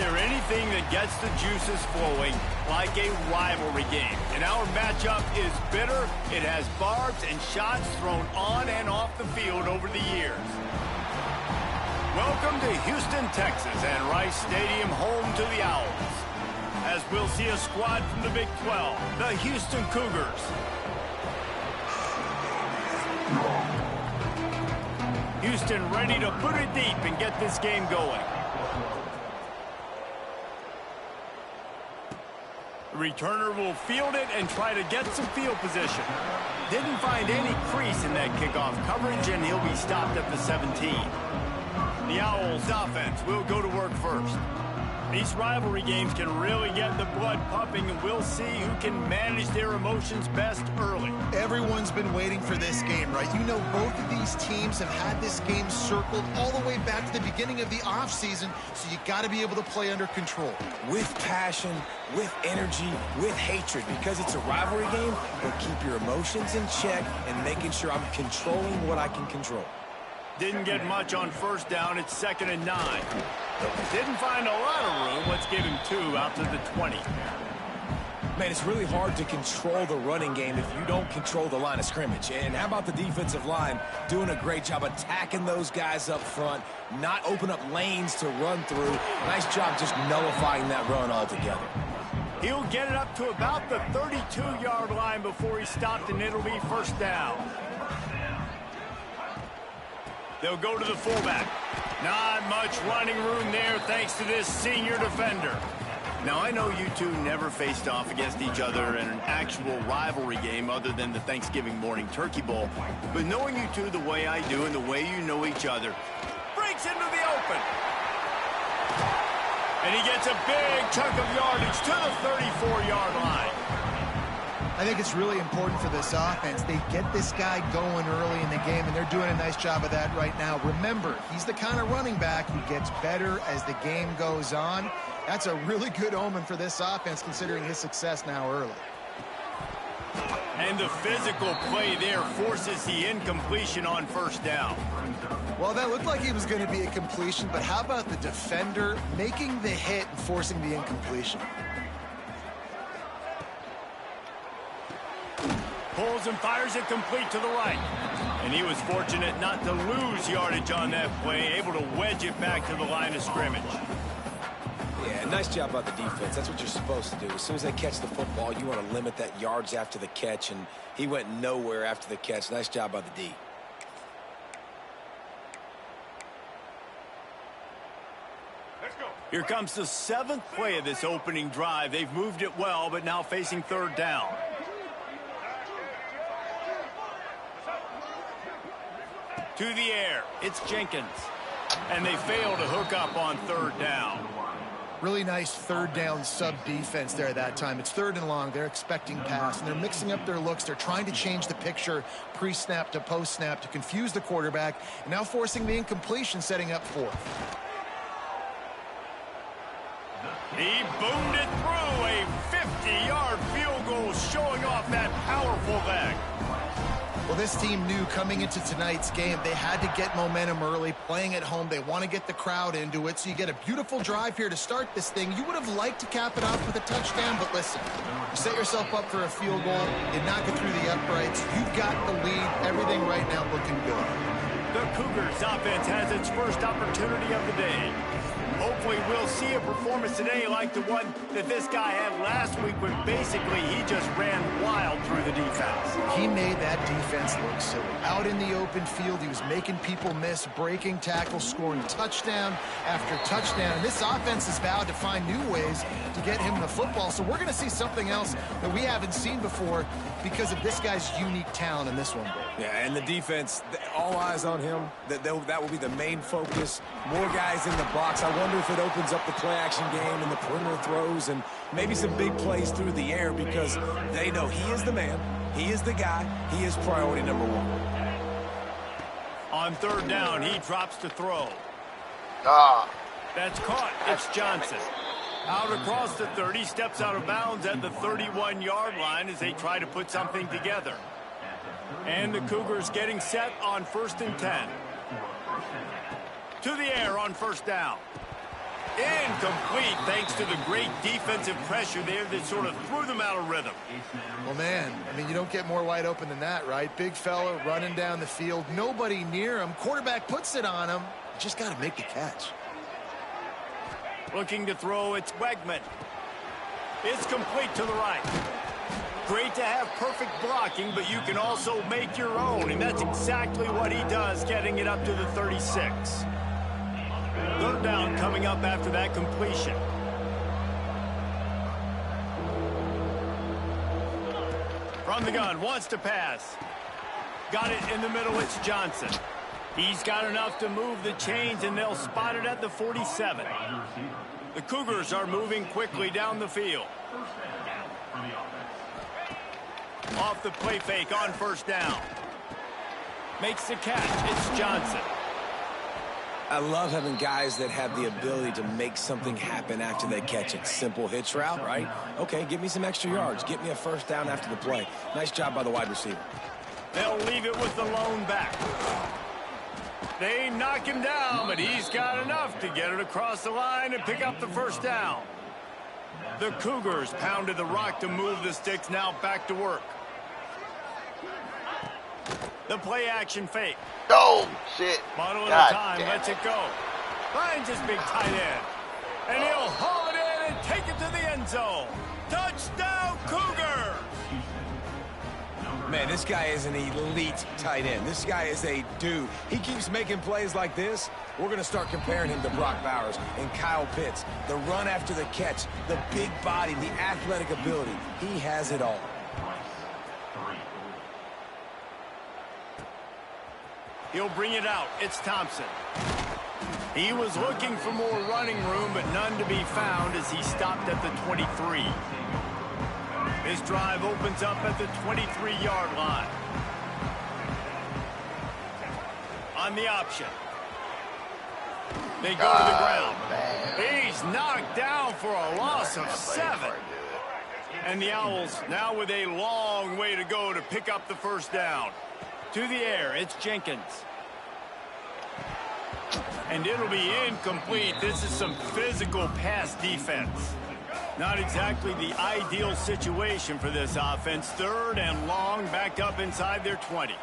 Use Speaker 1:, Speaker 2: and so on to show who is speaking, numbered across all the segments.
Speaker 1: there anything that gets the juices flowing like a rivalry game? And our matchup is bitter. It has barbs and shots thrown on and off the field over the years. Welcome to Houston, Texas, and Rice Stadium, home to the Owls. As we'll see a squad from the Big 12, the Houston Cougars. Houston ready to put it deep and get this game going. The returner will field it and try to get some field position. Didn't find any crease in that kickoff coverage, and he'll be stopped at the 17. The Owls offense will go to work first. These rivalry games can really get the blood pumping, and we'll see who can manage their emotions best early.
Speaker 2: Everyone's been waiting for this game, right? You know, both of these teams have had this game circled all the way back to the beginning of the offseason, so you got to be able to play under control.
Speaker 3: With passion, with energy, with hatred, because it's a rivalry game, but keep your emotions in check and making sure I'm controlling what I can control.
Speaker 1: Didn't get much on first down. It's 2nd and 9. Didn't find a lot of room. Let's give him 2 out to the 20.
Speaker 3: Man, it's really hard to control the running game if you don't control the line of scrimmage. And how about the defensive line doing a great job attacking those guys up front, not open up lanes to run through. Nice job just nullifying that run altogether.
Speaker 1: He'll get it up to about the 32-yard line before he's stopped, and it'll be first down. They'll go to the fullback. Not much running room there thanks to this senior defender. Now, I know you two never faced off against each other in an actual rivalry game other than the Thanksgiving morning turkey bowl. But knowing you two the way I do and the way you know each other, breaks into the open. And he gets a big chunk of yardage to the 34-yard line.
Speaker 2: I think it's really important for this offense. They get this guy going early in the game, and they're doing a nice job of that right now. Remember, he's the kind of running back who gets better as the game goes on. That's a really good omen for this offense, considering his success now early.
Speaker 1: And the physical play there forces the incompletion on first down.
Speaker 2: Well, that looked like he was going to be a completion, but how about the defender making the hit and forcing the incompletion?
Speaker 1: Pulls and fires it complete to the right. And he was fortunate not to lose yardage on that play, able to wedge it back to the line of scrimmage.
Speaker 3: Yeah, nice job by the defense. That's what you're supposed to do. As soon as they catch the football, you want to limit that yards after the catch, and he went nowhere after the catch. Nice job by the D.
Speaker 1: Here comes the 7th play of this opening drive. They've moved it well, but now facing 3rd down. To the air, it's Jenkins. And they fail to hook up on 3rd down.
Speaker 2: Really nice 3rd down sub-defense there that time. It's 3rd and long. They're expecting pass, and they're mixing up their looks. They're trying to change the picture pre-snap to post-snap to confuse the quarterback, and now forcing the incompletion, setting up 4th.
Speaker 1: He boomed it through a 50-yard field goal, showing off that powerful leg.
Speaker 2: Well, this team knew coming into tonight's game they had to get momentum early, playing at home. They want to get the crowd into it, so you get a beautiful drive here to start this thing. You would have liked to cap it off with a touchdown, but listen, you set yourself up for a field goal, you knock it through the uprights, you've got the lead, everything right now looking good.
Speaker 1: The Cougars offense has its first opportunity of the day. Hopefully we'll see a performance today like the one that this guy had last week when basically he just ran wild through the defense.
Speaker 2: He made that defense look silly. Out in the open field, he was making people miss, breaking tackles, scoring touchdown after touchdown. And this offense has vowed to find new ways to get him the football. So we're going to see something else that we haven't seen before because of this guy's unique talent in this one.
Speaker 3: Yeah, and the defense, all eyes on him. That will be the main focus. More guys in the box. I wonder if it opens up the play-action game and the perimeter throws and maybe some big plays through the air because they know he is the man, he is the guy, he is priority number 1.
Speaker 1: On 3rd down, he drops to throw. That's caught. It's Johnson. Out across the 30, steps out of bounds at the 31-yard line as they try to put something together. And the Cougars getting set on 1st and 10. To the air on 1st down. Incomplete thanks to the great defensive pressure there that sort of threw them out of rhythm.
Speaker 2: Well, man, I mean, you don't get more wide open than that, right? Big fella running down the field. Nobody near him. Quarterback puts it on him. Just got to make the catch.
Speaker 1: Looking to throw, it's Wegman. It's complete to the right. Great to have perfect blocking, but you can also make your own, and that's exactly what he does, getting it up to the 36. Third down coming up after that completion. From the gun, wants to pass. Got it in the middle, it's Johnson. He's got enough to move the chains, and they'll spot it at the 47. The Cougars are moving quickly down the field. Off the play fake on first down. Makes the catch, it's Johnson.
Speaker 3: I love having guys that have the ability to make something happen after they catch it. Simple hitch route, right? Okay, give me some extra yards. Get me a first down after the play. Nice job by the wide receiver.
Speaker 1: They'll leave it with the lone back. They knock him down, but he's got enough to get it across the line and pick up the first down. The Cougars pounded the rock to move the sticks, now back to work. The play action fake.
Speaker 4: Oh, shit.
Speaker 1: Model
Speaker 4: God
Speaker 1: at a time, lets it go. Finds his big tight end. And he'll haul it in and take it to the end zone. Touchdown, Cougar!
Speaker 3: Man, this guy is an elite tight end. This guy is a dude. He keeps making plays like this. We're going to start comparing him to Brock Bowers and Kyle Pitts. The run after the catch, the big body, the athletic ability. He has it all.
Speaker 1: He'll bring it out. It's Thompson. He was looking for more running room, but none to be found as he stopped at the 23. His drive opens up at the 23-yard line. On the option. They go to the ground. Man. He's knocked down for a loss of 7. And the Owls now with a long way to go to pick up the first down. To the air, it's Jenkins. And it'll be incomplete. This is some physical pass defense. Not exactly the ideal situation for this offense. Third and long, back up inside their 20.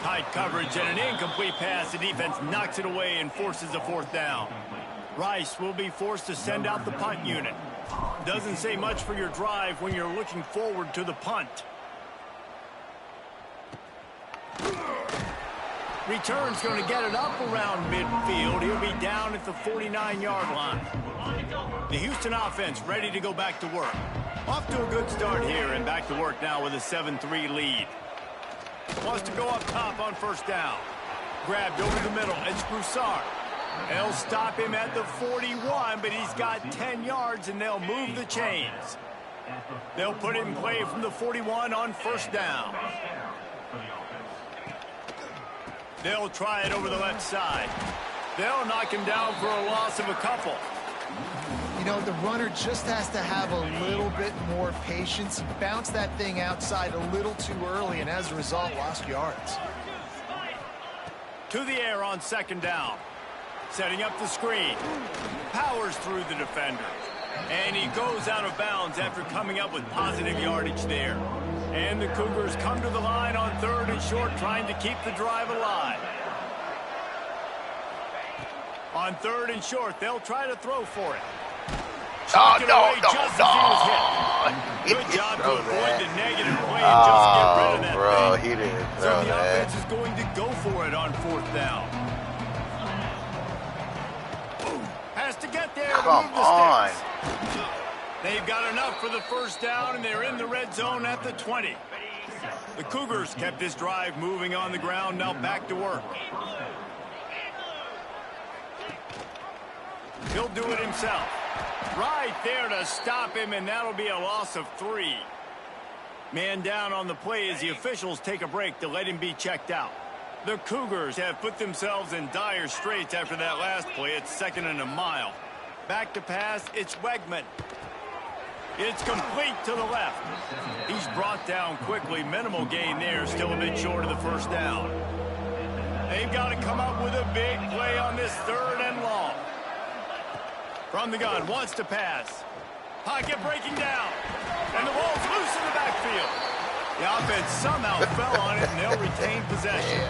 Speaker 1: Tight coverage and an incomplete pass. The defense knocks it away and forces a fourth down. Rice will be forced to send out the punt unit. Doesn't say much for your drive when you're looking forward to the punt. Return's going to get it up around midfield. He'll be down at the 49-yard line. The Houston offense ready to go back to work. Off to a good start here and back to work now with a 7-3 lead. Wants to go up top on first down. Grabbed over the middle. It's Broussard. They'll stop him at the 41, but he's got 10 yards, and they'll move the chains. They'll put it in play from the 41 on first down. They'll try it over the left side. They'll knock him down for a loss of a couple.
Speaker 2: You know, the runner just has to have a little bit more patience. He bounced that thing outside a little too early, and as a result, lost yards.
Speaker 1: To the air on second down. Setting up the screen. Powers through the defender. And he goes out of bounds after coming up with positive yardage there. And the Cougars come to the line on third and short, trying to keep the drive alive. On third and short, they'll try to throw for it.
Speaker 4: Oh,
Speaker 1: no. Good job to avoid the negative play and just get rid of that thing.
Speaker 4: He didn't throw
Speaker 1: so the
Speaker 4: that.
Speaker 1: offense is going to go for it on fourth down. Has to get there to move the sticks. They've got enough for the first down, and they're in the red zone at the 20. The Cougars kept this drive moving on the ground, now back to work. He'll do it himself. Right there to stop him, and that'll be a loss of 3. Man down on the play as the officials take a break to let him be checked out. The Cougars have put themselves in dire straits after that last play. It's 2nd and a mile. Back to pass, it's Wegman. It's complete to the left. He's brought down quickly. Minimal gain there, still a bit short of the first down. They've got to come up with a big play on this 3rd and long. From the gun, wants to pass. Pocket breaking down. And the ball's loose in the backfield. The offense somehow fell on it, and they'll retain possession.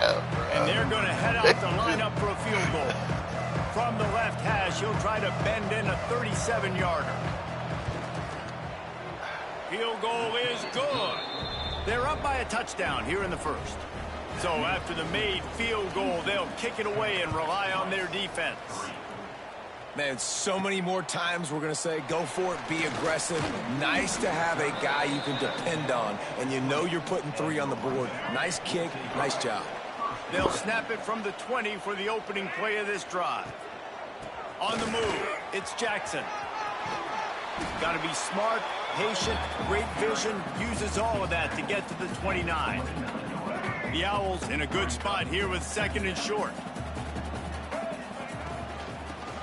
Speaker 1: And they're going to head out to line up for a field goal. From the left hash, he'll try to bend in a 37-yarder. Field goal is good. They're up by a touchdown here in the 1st. So after the made field goal, they'll kick it away and rely on their defense.
Speaker 3: Man, so many more times we're going to say, go for it, be aggressive. Nice to have a guy you can depend on, and you know you're putting 3 on the board. Nice kick, nice job.
Speaker 1: They'll snap it from the 20 for the opening play of this drive. On the move, it's Jackson. Got to be smart, patient, great vision, uses all of that to get to the 29. The Owls in a good spot here with 2nd and short.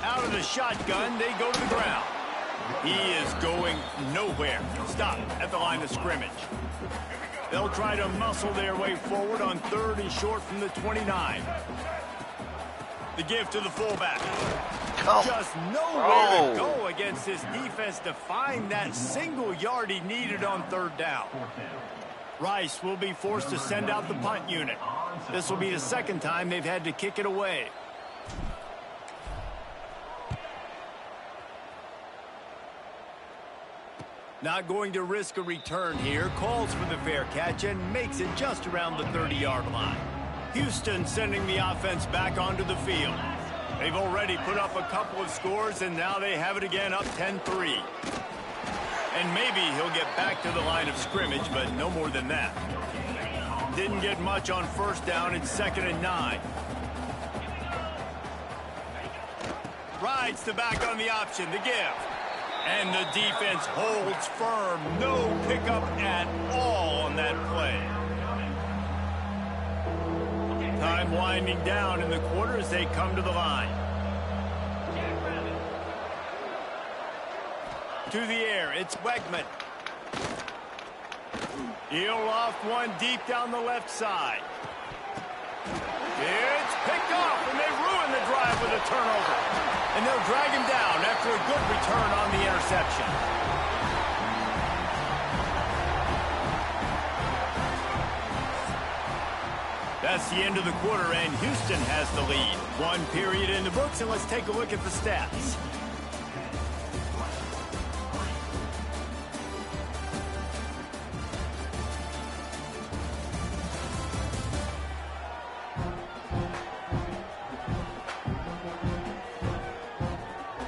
Speaker 1: Out of the shotgun, they go to the ground. He is going nowhere. Stop at the line of scrimmage. They'll try to muscle their way forward on 3rd and short from the 29. The give to the fullback. Just nowhere to go against this defense to find that single yard he needed on 3rd down. Rice will be forced to send out the punt unit. This will be the 2nd time they've had to kick it away. Not going to risk a return here. Calls for the fair catch and makes it just around the 30-yard line. Houston sending the offense back onto the field. They've already put up a couple of scores, and now they have it again up 10-3. And maybe he'll get back to the line of scrimmage, but no more than that. Didn't get much on 1st down. It's 2nd and 9. Rides the back on the option. The give. And the defense holds firm. No pickup at all on that play. Time winding down in the quarter as they come to the line. To the air, it's Wegman. He'll loft one deep down the left side. It's picked off, and they ruin the drive with a turnover. And they'll drag him down after a good return on the interception. That's the end of the quarter, and Houston has the lead. 1 period in the books, and let's take a look at the stats.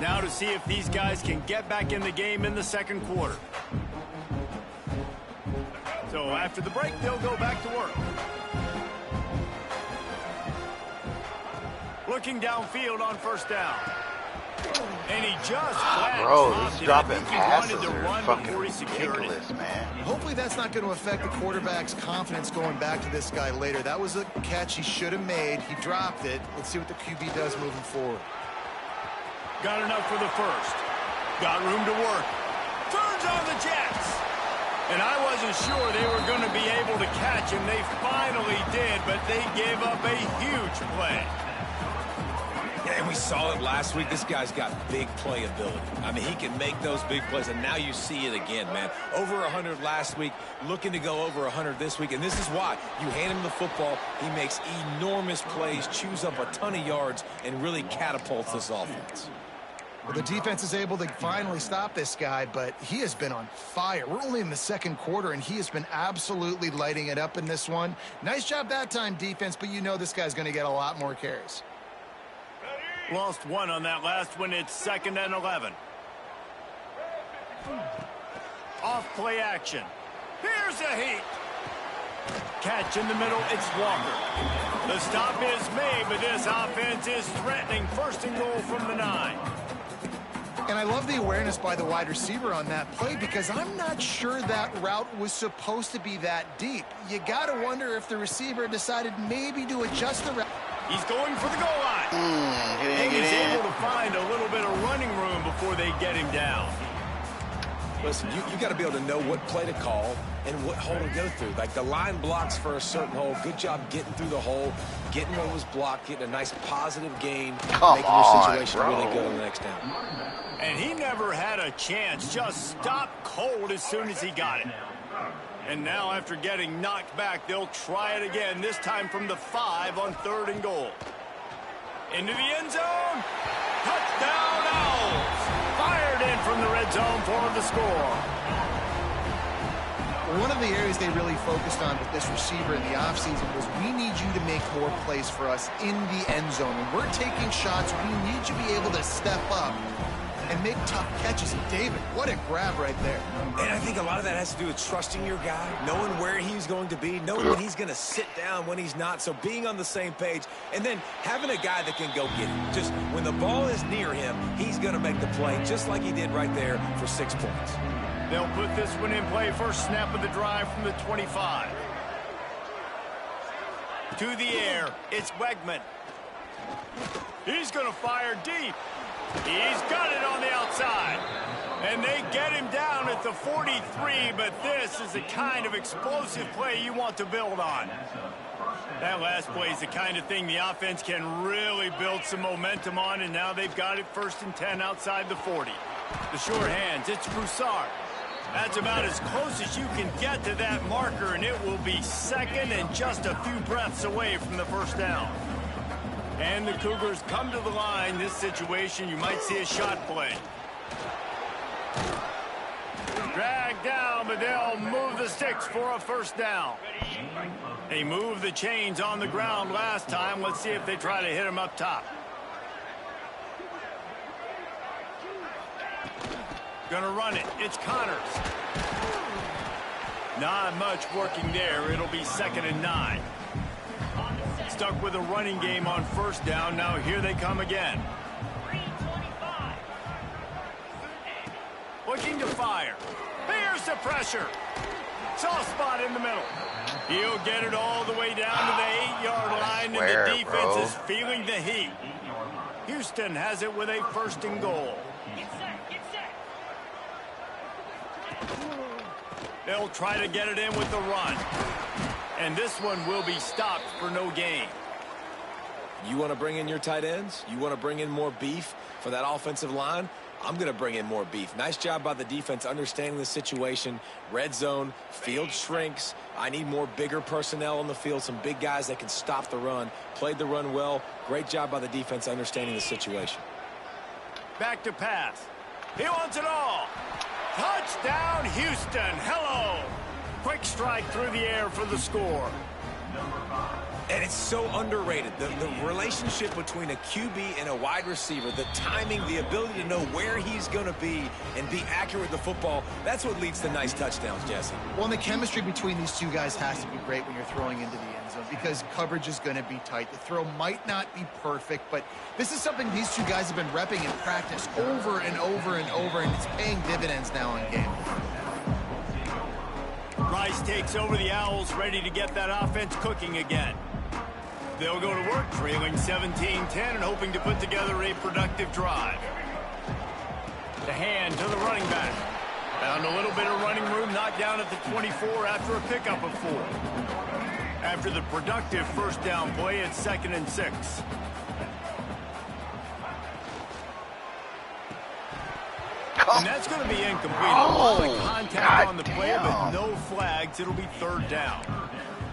Speaker 1: Now to see if these guys can get back in the game in the 2nd quarter. So after the break, they'll go back to work. Looking downfield on 1st down. And he just
Speaker 4: bro, he's dropping passes
Speaker 1: to
Speaker 4: are
Speaker 1: run
Speaker 4: fucking
Speaker 1: before he secured
Speaker 4: ridiculous,
Speaker 1: it.
Speaker 4: man.
Speaker 2: Hopefully that's not going to affect the quarterback's confidence going back to this guy later. That was a catch he should have made. He dropped it. Let's see what the QB does moving forward.
Speaker 1: Got enough for the 1st. Got room to work. Turns on the Jets. And I wasn't sure they were going to be able to catch him. They finally did, but they gave up a huge play.
Speaker 3: Yeah, and we saw it last week. This guy's got big play ability. I mean, he can make those big plays, and now you see it again, man. Over 100 last week, looking to go over 100 this week, and this is why. You hand him the football, he makes enormous plays, chews up a ton of yards, and really catapults this offense.
Speaker 2: Well, the defense is able to finally stop this guy, but he has been on fire. We're only in the 2nd quarter, and he has been absolutely lighting it up in this one. Nice job that time, defense, but you know this guy's going to get a lot more carries.
Speaker 1: Lost one on that last one. It's 2nd and 11. Off play action. Here's a heat. Catch in the middle. It's Walker. The stop is made, but this offense is threatening. 1st and goal from the 9.
Speaker 2: And I love the awareness by the wide receiver on that play because I'm not sure that route was supposed to be that deep. You got to wonder if the receiver decided maybe to adjust the route.
Speaker 1: He's going for the goal line. And he's able to find a little bit of running room before they get him down.
Speaker 3: Listen, you got to be able to know what play to call and what hole to go through. Like the line blocks for a certain hole. Good job getting through the hole, getting what was blocked, getting a nice positive gain, making your situation really good on the next down.
Speaker 1: And he never had a chance. Just stopped cold as soon as he got it. And now after getting knocked back, they'll try it again, this time from the 5 on 3rd and goal. Into the end zone. Touchdown Owls. Fired in from the red zone for the score.
Speaker 2: One of the areas they really focused on with this receiver in the offseason was we need you to make more plays for us in the end zone. When we're taking shots, we need you to be able to step up and make tough catches. And David, what a grab right there.
Speaker 3: And I think a lot of that has to do with trusting your guy, knowing where he's going to be, knowing when he's going to sit down, when he's not. So being on the same page, and then having a guy that can go get it. Just when the ball is near him, he's going to make the play, just like he did right there for 6 points.
Speaker 1: They'll put this one in play. First snap of the drive from the 25. To the air, it's Wegman. He's going to fire deep. He's got it on the outside. And they get him down at the 43, but this is the kind of explosive play you want to build on. That last play is the kind of thing the offense can really build some momentum on, and now they've got it 1st and 10 outside the 40. The short hands, it's Broussard. That's about as close as you can get to that marker, and it will be 2nd and just a few breaths away from the 1st down. And the Cougars come to the line. This situation, you might see a shot play. Dragged down, but they'll move the sticks for a 1st down. They moved the chains on the ground last time. Let's see if they try to hit him up top. Gonna run it. It's Connors. Not much working there. It'll be 2nd and 9. Stuck with a running game on 1st down. Now here they come again. Looking to fire. Here's the pressure. Soft spot in the middle. He'll get it all the way down to the 8-yard line, and the defense is feeling the heat. Houston has it with a 1st and goal. They'll try to get it in with the run. And this one will be stopped for no gain.
Speaker 3: You want to bring in your tight ends? You want to bring in more beef for that offensive line? I'm going to bring in more beef. Nice job by the defense understanding the situation. Red zone, field shrinks. I need more bigger personnel on the field, some big guys that can stop the run. Played the run well. Great job by the defense understanding the situation.
Speaker 1: Back to pass. He wants it all. Touchdown, Houston. Hello. Quick strike through the air for the score.
Speaker 3: And it's so underrated. The relationship between a QB and a wide receiver, the timing, the ability to know where he's going to be and be accurate with the football, that's what leads to nice touchdowns, Jesse.
Speaker 2: Well, and the chemistry between these two guys has to be great when you're throwing into the end zone because coverage is going to be tight. The throw might not be perfect, but this is something these two guys have been repping in practice over and over and over, and it's paying dividends now in game.
Speaker 1: Rice takes over the Owls, ready to get that offense cooking again. They'll go to work, trailing 17-10 and hoping to put together a productive drive. The hand to the running back. Found a little bit of running room, knocked down at the 24 after a pickup of 4. After the productive 1st down play, it's 2nd and 6. And that's going to be incomplete. A lot of contact on the play, but no flags. It'll be 3rd down.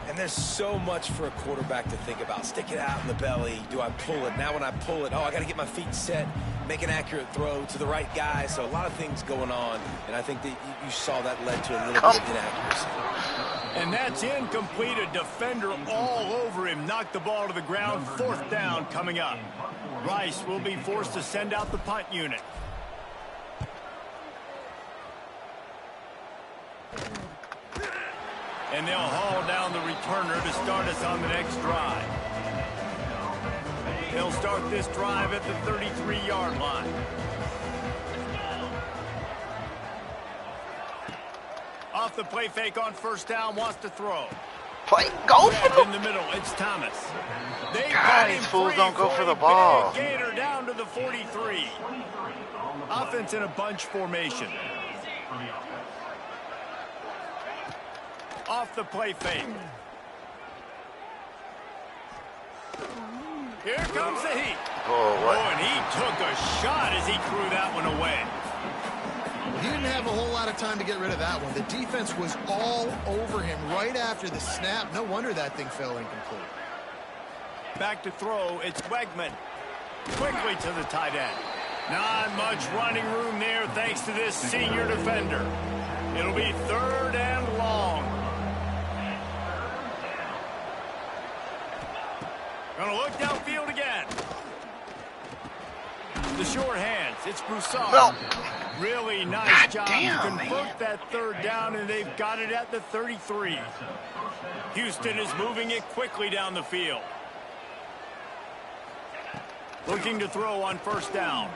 Speaker 3: And there's so much for a quarterback to think about. Stick it out in the belly. Do I pull it? Now when I pull it, I got to get my feet set, make an accurate throw to the right guy. So a lot of things going on, and I think that you saw that led to a little bit of inaccuracy.
Speaker 1: And that's incomplete. A defender all over him. Knocked the ball to the ground. 4th down coming up. Rice will be forced to send out the punt unit. And they'll haul down the returner to start us on the next drive. They'll start this drive at the 33-yard line. Off the play fake on 1st down, wants to throw.
Speaker 4: Go for
Speaker 1: in the middle, it's Thomas.
Speaker 4: God, these fools don't go for the ball.
Speaker 1: Gator down to the 43. Offense in a bunch formation. Off the play fake. Here comes the heat.
Speaker 4: Oh, what?
Speaker 1: And he took a shot as he threw that one away.
Speaker 2: He didn't have a whole lot of time to get rid of that one. The defense was all over him right after the snap. No wonder that thing fell incomplete.
Speaker 1: Back to throw, it's Wegman. Quickly to the tight end. Not much running room there thanks to this senior defender. It'll be 3rd and long. Gonna look downfield again. The short hands, it's Broussard.
Speaker 4: Well,
Speaker 1: really nice job
Speaker 4: damn,
Speaker 1: to convert that 3rd down, and they've got it at the 33. Houston is moving it quickly down the field. Looking to throw on 1st down.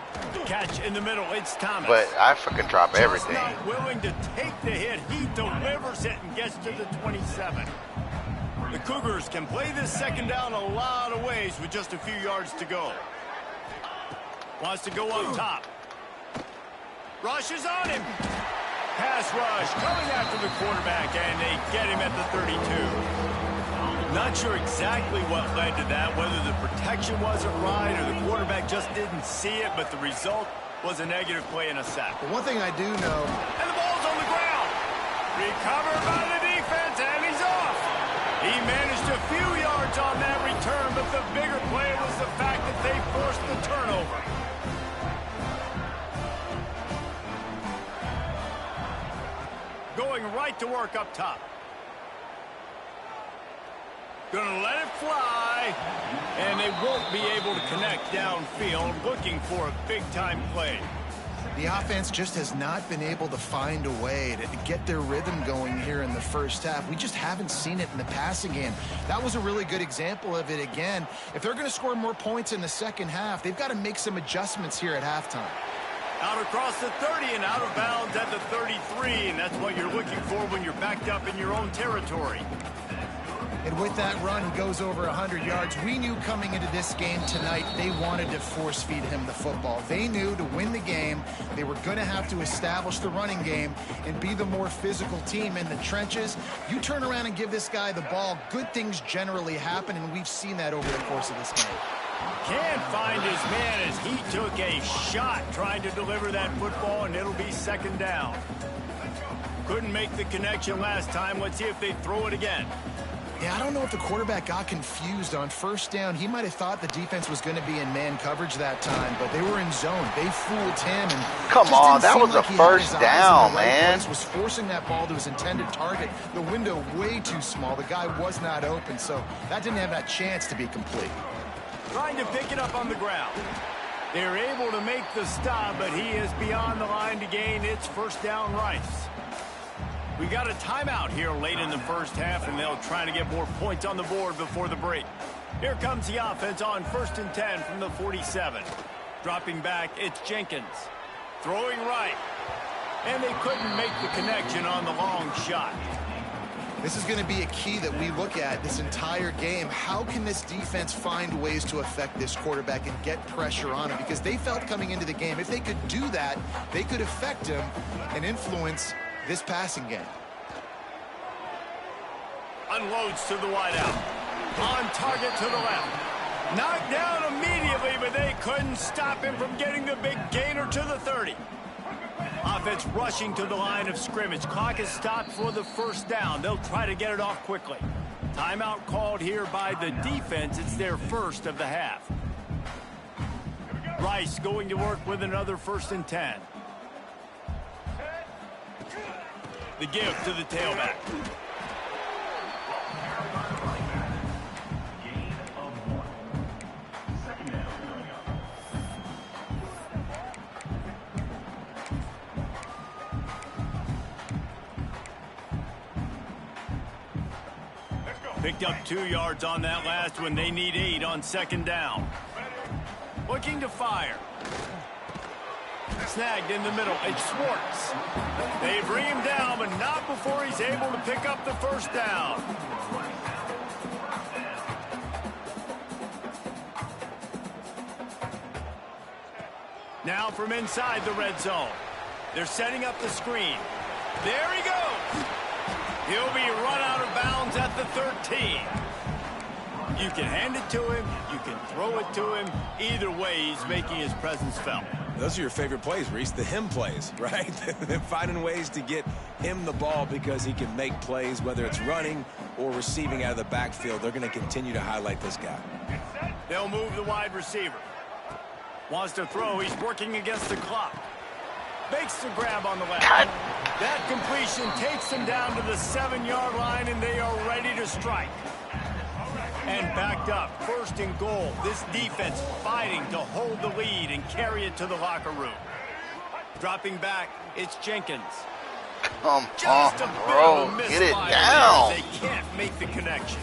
Speaker 1: Catch in the middle, it's Thomas.
Speaker 4: but I fucking drop everything.
Speaker 1: Just not willing to take the hit. He delivers it and gets to the 27. The Cougars can play this 2nd down a lot of ways with just a few yards to go. Wants to go up top. Rush is on him. Pass rush coming after the quarterback, and they get him at the 32. Not sure exactly what led to that, whether the protection wasn't right or the quarterback just didn't see it, but the result was a negative play and a sack.
Speaker 2: But one thing I do know.
Speaker 1: And the ball's on the ground. Recovered by the defense, and he's off. He managed a few yards on that return, but the bigger play was the fact that they forced the turnover. Going right to work up top. Gonna let it fly, and they won't be able to connect downfield, looking for a big-time play.
Speaker 2: The offense just has not been able to find a way to get their rhythm going here in the 1st half. We just haven't seen it in the passing game. That was a really good example of it again. If they're going to score more points in the 2nd half, they've got to make some adjustments here at halftime.
Speaker 1: Out across the 30 and out of bounds at the 33, and that's what you're looking for when you're backed up in your own territory.
Speaker 2: And with that run, he goes over 100 yards. We knew coming into this game tonight, they wanted to force feed him the football. They knew to win the game, they were going to have to establish the running game and be the more physical team in the trenches. You turn around and give this guy the ball, good things generally happen, and we've seen that over the course of this game.
Speaker 1: Can't find his man as he took a shot trying to deliver that football, and it'll be 2nd down. Couldn't make the connection last time. Let's see if they throw it again.
Speaker 2: Yeah, I don't know if the quarterback got confused on 1st down. He might have thought the defense was going to be in man coverage that time, but they were in zone. They fooled him. And
Speaker 4: Come on, that was a 1st down, man.
Speaker 2: Was forcing that ball to his intended target. The window way too small. The guy was not open, so that didn't have that chance to be complete.
Speaker 1: Trying to pick it up on the ground. They're able to make the stop, but he is beyond the line to gain. It's 1st down Rice. We got a timeout here late in the 1st half, and they'll try to get more points on the board before the break. Here comes the offense on 1st and 10 from the 47. Dropping back, it's Jenkins. Throwing right. And they couldn't make the connection on the long shot.
Speaker 2: This is going to be a key that we look at this entire game. How can this defense find ways to affect this quarterback and get pressure on him? Because they felt coming into the game, if they could do that, they could affect him and influence this passing game.
Speaker 1: Unloads to the wideout. On target to the left. Knocked down immediately, but they couldn't stop him from getting the big gainer to the 30. Offense rushing to the line of scrimmage. Clock is stopped for the 1st down. They'll try to get it off quickly. Timeout called here by the defense. It's their 1st of the half. Rice going to work with another 1st and 10. The give to the tailback. Picked up 2 yards on that last one. They need 8 on 2nd down. Looking to fire. Snagged in the middle. It's Schwartz. They bring him down, but not before he's able to pick up the 1st down. Now from inside the red zone. They're setting up the screen. There he goes. He'll be run out of bounds at the 13. You can hand it to him. You can throw it to him. Either way, he's making his presence felt.
Speaker 3: Those are your favorite plays, Reese, the him plays, right? They're finding ways to get him the ball because he can make plays, whether it's running or receiving out of the backfield. They're going to continue to highlight this guy.
Speaker 1: They'll move the wide receiver. Wants to throw. He's working against the clock. Makes the grab on the left. That completion takes them down to the 7-yard line, and they are ready to strike. And backed up, 1st and goal. This defense fighting to hold the lead and carry it to the locker room. Dropping back, it's Jenkins.
Speaker 4: Come
Speaker 1: Just
Speaker 4: on, bro. Get it down.
Speaker 1: They can't make the connection.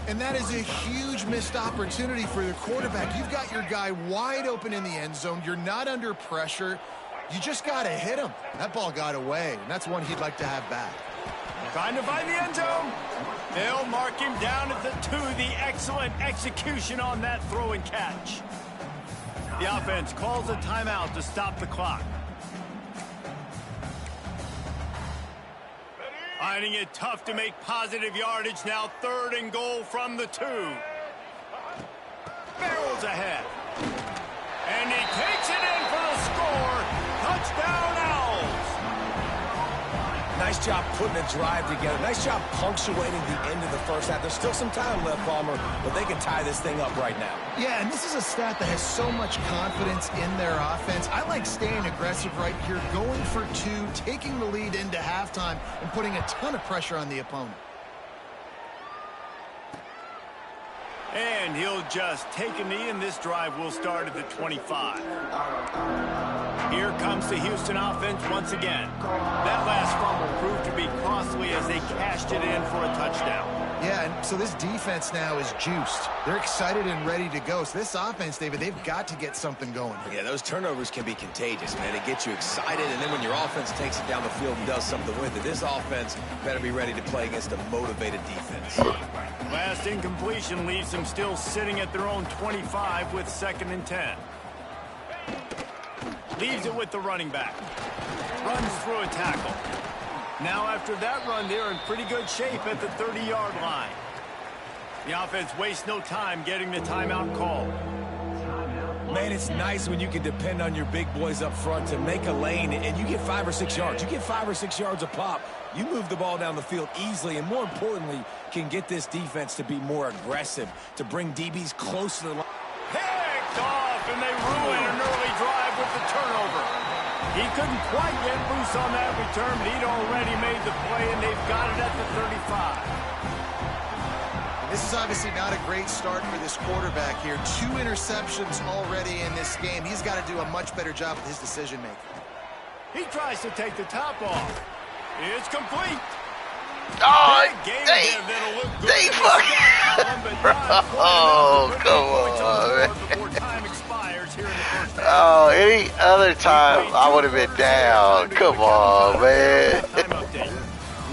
Speaker 2: And that is a huge missed opportunity for the quarterback. You've got your guy wide open in the end zone. You're not under pressure. You just got to hit him. That ball got away, and that's one he'd like to have back.
Speaker 1: Trying to find the end zone. They'll mark him down at the 2. The excellent execution on that throw and catch. The offense calls a timeout to stop the clock. Finding it tough to make positive yardage now. 3rd and goal from the 2. Barrels ahead. And he takes it in for the score. Touchdown, Owls.
Speaker 3: Nice job putting a drive together. Nice job punctuating the end of the first half. There's still some time left, Palmer, but they can tie this thing up right now.
Speaker 2: Yeah, and this is a stat that has so much confidence in their offense. I like staying aggressive right here, going for 2, taking the lead into halftime, and putting a ton of pressure on the opponent.
Speaker 1: And he'll just take a knee, and this drive will start at the 25. Here comes the Houston offense once again. That last fumble proved to be costly as they cashed it in for a touchdown.
Speaker 2: Yeah, and so this defense now is juiced. They're excited and ready to go. So this offense, David, they've got to get something going here.
Speaker 3: Yeah, those turnovers can be contagious, man. It gets you excited, and then when your offense takes it down the field and does something with it, this offense better be ready to play against a motivated defense.
Speaker 1: Last incompletion leaves them still sitting at their own 25 with 2nd and 10. Leaves it with the running back. Runs through a tackle. Now after that run, they're in pretty good shape at the 30-yard line. The offense wastes no time getting the timeout called.
Speaker 3: Man, it's nice when you can depend on your big boys up front to make a lane, and you get 5 or 6 yards. You get 5 or 6 yards a pop. You move the ball down the field easily, and more importantly, can get this defense to be more aggressive, to bring DBs close to the line.
Speaker 1: Picked off, and they ruin an early drive with the turnover. He couldn't quite get loose on that return, but he'd already made the play, and they've got it at the 35.
Speaker 2: This is obviously not a great start for this quarterback here. 2 interceptions already in this game. He's got to do a much better job with his decision-making.
Speaker 1: He tries to take the top off. It's complete.
Speaker 4: Oh,
Speaker 1: Before time expires here in the first half.
Speaker 4: Oh, any other time I would have been down. Come on, man.
Speaker 1: Time update.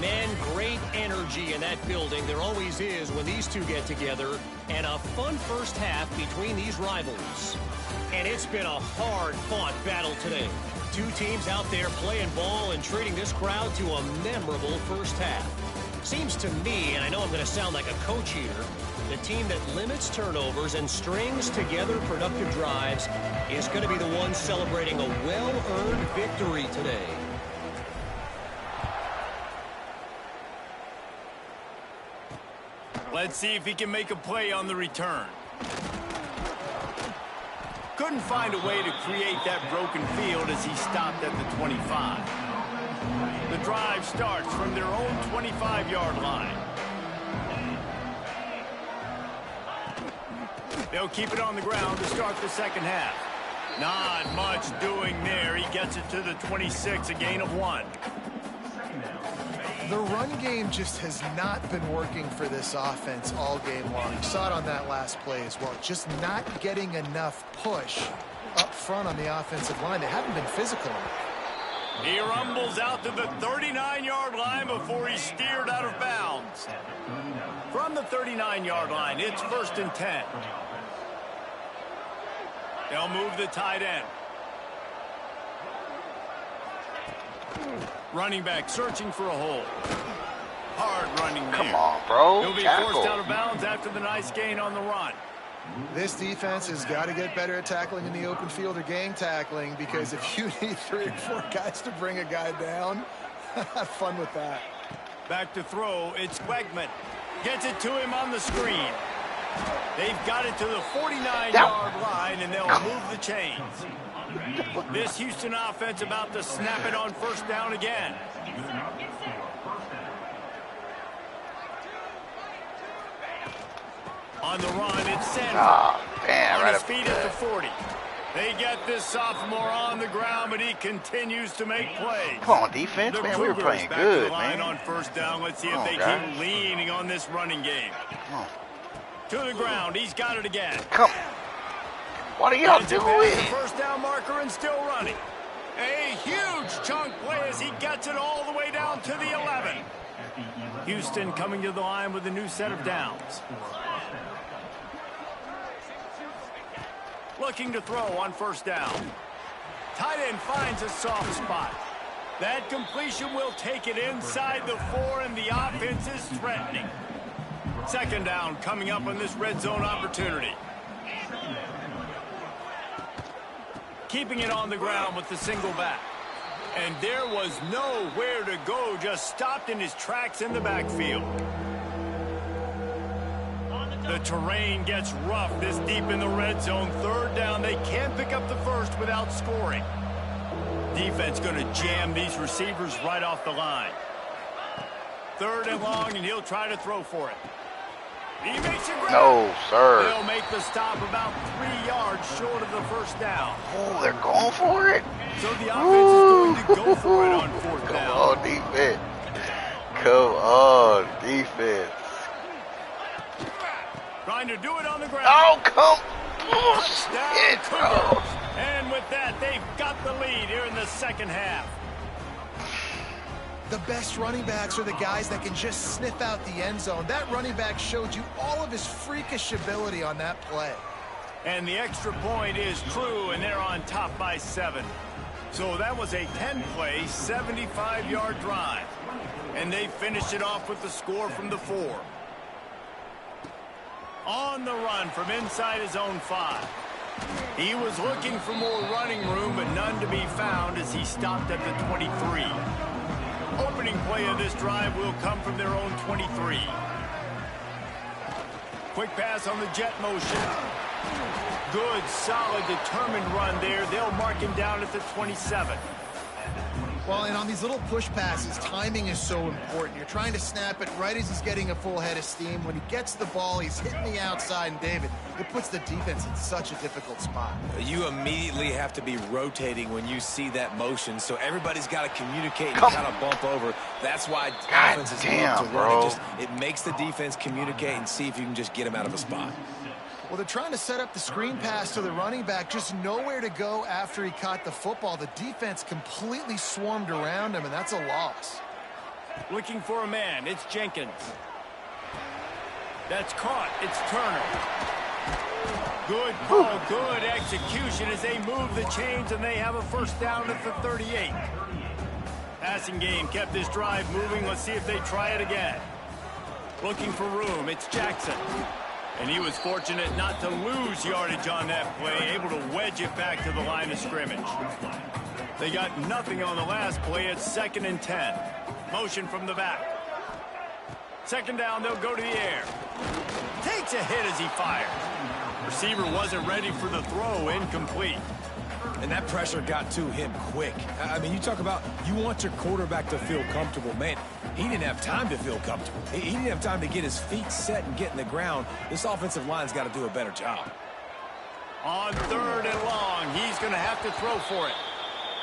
Speaker 5: Man, great energy in that building. There always is when these two get together. And a fun first half between these rivals. And it's been a hard-fought battle today. 2 teams out there playing ball and treating this crowd to a memorable first half. Seems to me, and I know I'm going to sound like a coach here, the team that limits turnovers and strings together productive drives is going to be the one celebrating a well-earned victory today.
Speaker 1: Let's see if he can make a play on the return. Couldn't find a way to create that broken field as he stopped at the 25. The drive starts from their own 25-yard line. They'll keep it on the ground to start the second half. Not much doing there. He gets it to the 26, a gain of 1.
Speaker 2: The run game just has not been working for this offense all game long. You saw it on that last play as well. Just not getting enough push up front on the offensive line. They haven't been physical enough.
Speaker 1: He rumbles out to the 39-yard line before he's steered out of bounds. From the 39-yard line, it's 1st and 10. They'll move the tight end. Running back searching for a hole. Hard running there.
Speaker 4: Come on, bro.
Speaker 1: He'll be forced out of bounds after the nice gain on the run.
Speaker 2: This defense has got to get better at tackling in the open field or gang tackling, because if you need 3 or 4 guys to bring a guy down, have fun with that.
Speaker 1: Back to throw, it's Wegman. Gets it to him on the screen. They've got it to the 49-yard line, and they'll move the chains. This Houston offense about to snap it on first down again. On the run, it's Sanders.
Speaker 4: Oh, man,
Speaker 1: on
Speaker 4: right
Speaker 1: his
Speaker 4: up
Speaker 1: feet
Speaker 4: there.
Speaker 1: at the 40. They get this sophomore on the ground, but he continues to make plays.
Speaker 4: Come on, defense,
Speaker 1: The
Speaker 4: man. We were
Speaker 1: Cougars
Speaker 4: playing
Speaker 1: back to the
Speaker 4: good,
Speaker 1: line
Speaker 4: man.
Speaker 1: on first down. Let's see if they
Speaker 4: guys.
Speaker 1: keep leaning on this running game.
Speaker 4: Come on.
Speaker 1: To the ground. He's got it again.
Speaker 4: Come. What are y'all
Speaker 1: Gets it past
Speaker 4: doing?
Speaker 1: the first down marker and still running. A huge chunk play as he gets it all the way down to the 11. Houston coming to the line with a new set of downs. Looking to throw on first down. Tight end finds a soft spot. That completion will take it inside the 4, and the offense is threatening. Second down coming up on this red zone opportunity. Keeping it on the ground with the single back. And there was nowhere to go, just stopped in his tracks in the backfield. The terrain gets rough this deep in the red zone. Third down, they can't pick up the first without scoring. Defense going to jam these receivers right off the line. Third and long, and he'll try to throw for it. He makes it grab.
Speaker 4: No, sir.
Speaker 1: They'll make the stop about 3 yards short of the first down.
Speaker 4: Oh, they're going for it.
Speaker 1: So the offense is going to go for it on fourth
Speaker 4: Come
Speaker 1: down.
Speaker 4: on, defense. Come on, defense.
Speaker 1: Trying to do it on the ground.
Speaker 4: Oh, come on.
Speaker 1: Touchdown,
Speaker 4: Shit, bro.
Speaker 1: Cougars. And with that, they've got the lead here in the second half.
Speaker 2: The best running backs are the guys that can just sniff out the end zone. That running back showed you all of his freakish ability on that play.
Speaker 1: And the extra point is true, and they're on top by 7. So that was a 10-play, 75-yard drive. And they finished it off with the score from the 4. On the run from inside his own 5. He was looking for more running room, but none to be found as he stopped at the 23. Opening play of this drive will come from their own 23. Quick pass on the jet motion. Good, solid, determined run there. They'll mark him down at the 27.
Speaker 2: Well, and on these little push passes, timing is so important. You're trying to snap it right as he's getting a full head of steam. When he gets the ball, he's hitting the outside, and David, it puts the defense in such a difficult spot.
Speaker 3: You immediately have to be rotating when you see that motion, so everybody's got to communicate and kind of bump over. That's why offenses love to run. It makes the defense communicate and see if you can just get him out of a spot.
Speaker 2: Well, they're trying to set up the screen pass to the running back, just nowhere to go after he caught the football. The defense completely swarmed around him, and that's a loss.
Speaker 1: Looking for a man. It's Jenkins. That's caught. It's Turner. Good call, good execution as they move the chains, and they have a first down at the 38. Passing game kept this drive moving. Let's see if they try it again. Looking for room. It's Jackson. And he was fortunate not to lose yardage on that play, able to wedge it back to the line of scrimmage. They got nothing on the last play. It's 2nd and 10. Motion from the back. Second down, they'll go to the air. Takes a hit as he fires. Receiver wasn't ready for the throw, incomplete.
Speaker 3: And that pressure got to him quick. I mean, you talk about you want your quarterback to feel comfortable. Man, he didn't have time to feel comfortable. He didn't have time to get his feet set and get in the ground. This offensive line's got to do a better job.
Speaker 1: On 3rd and long, he's going to have to throw for it.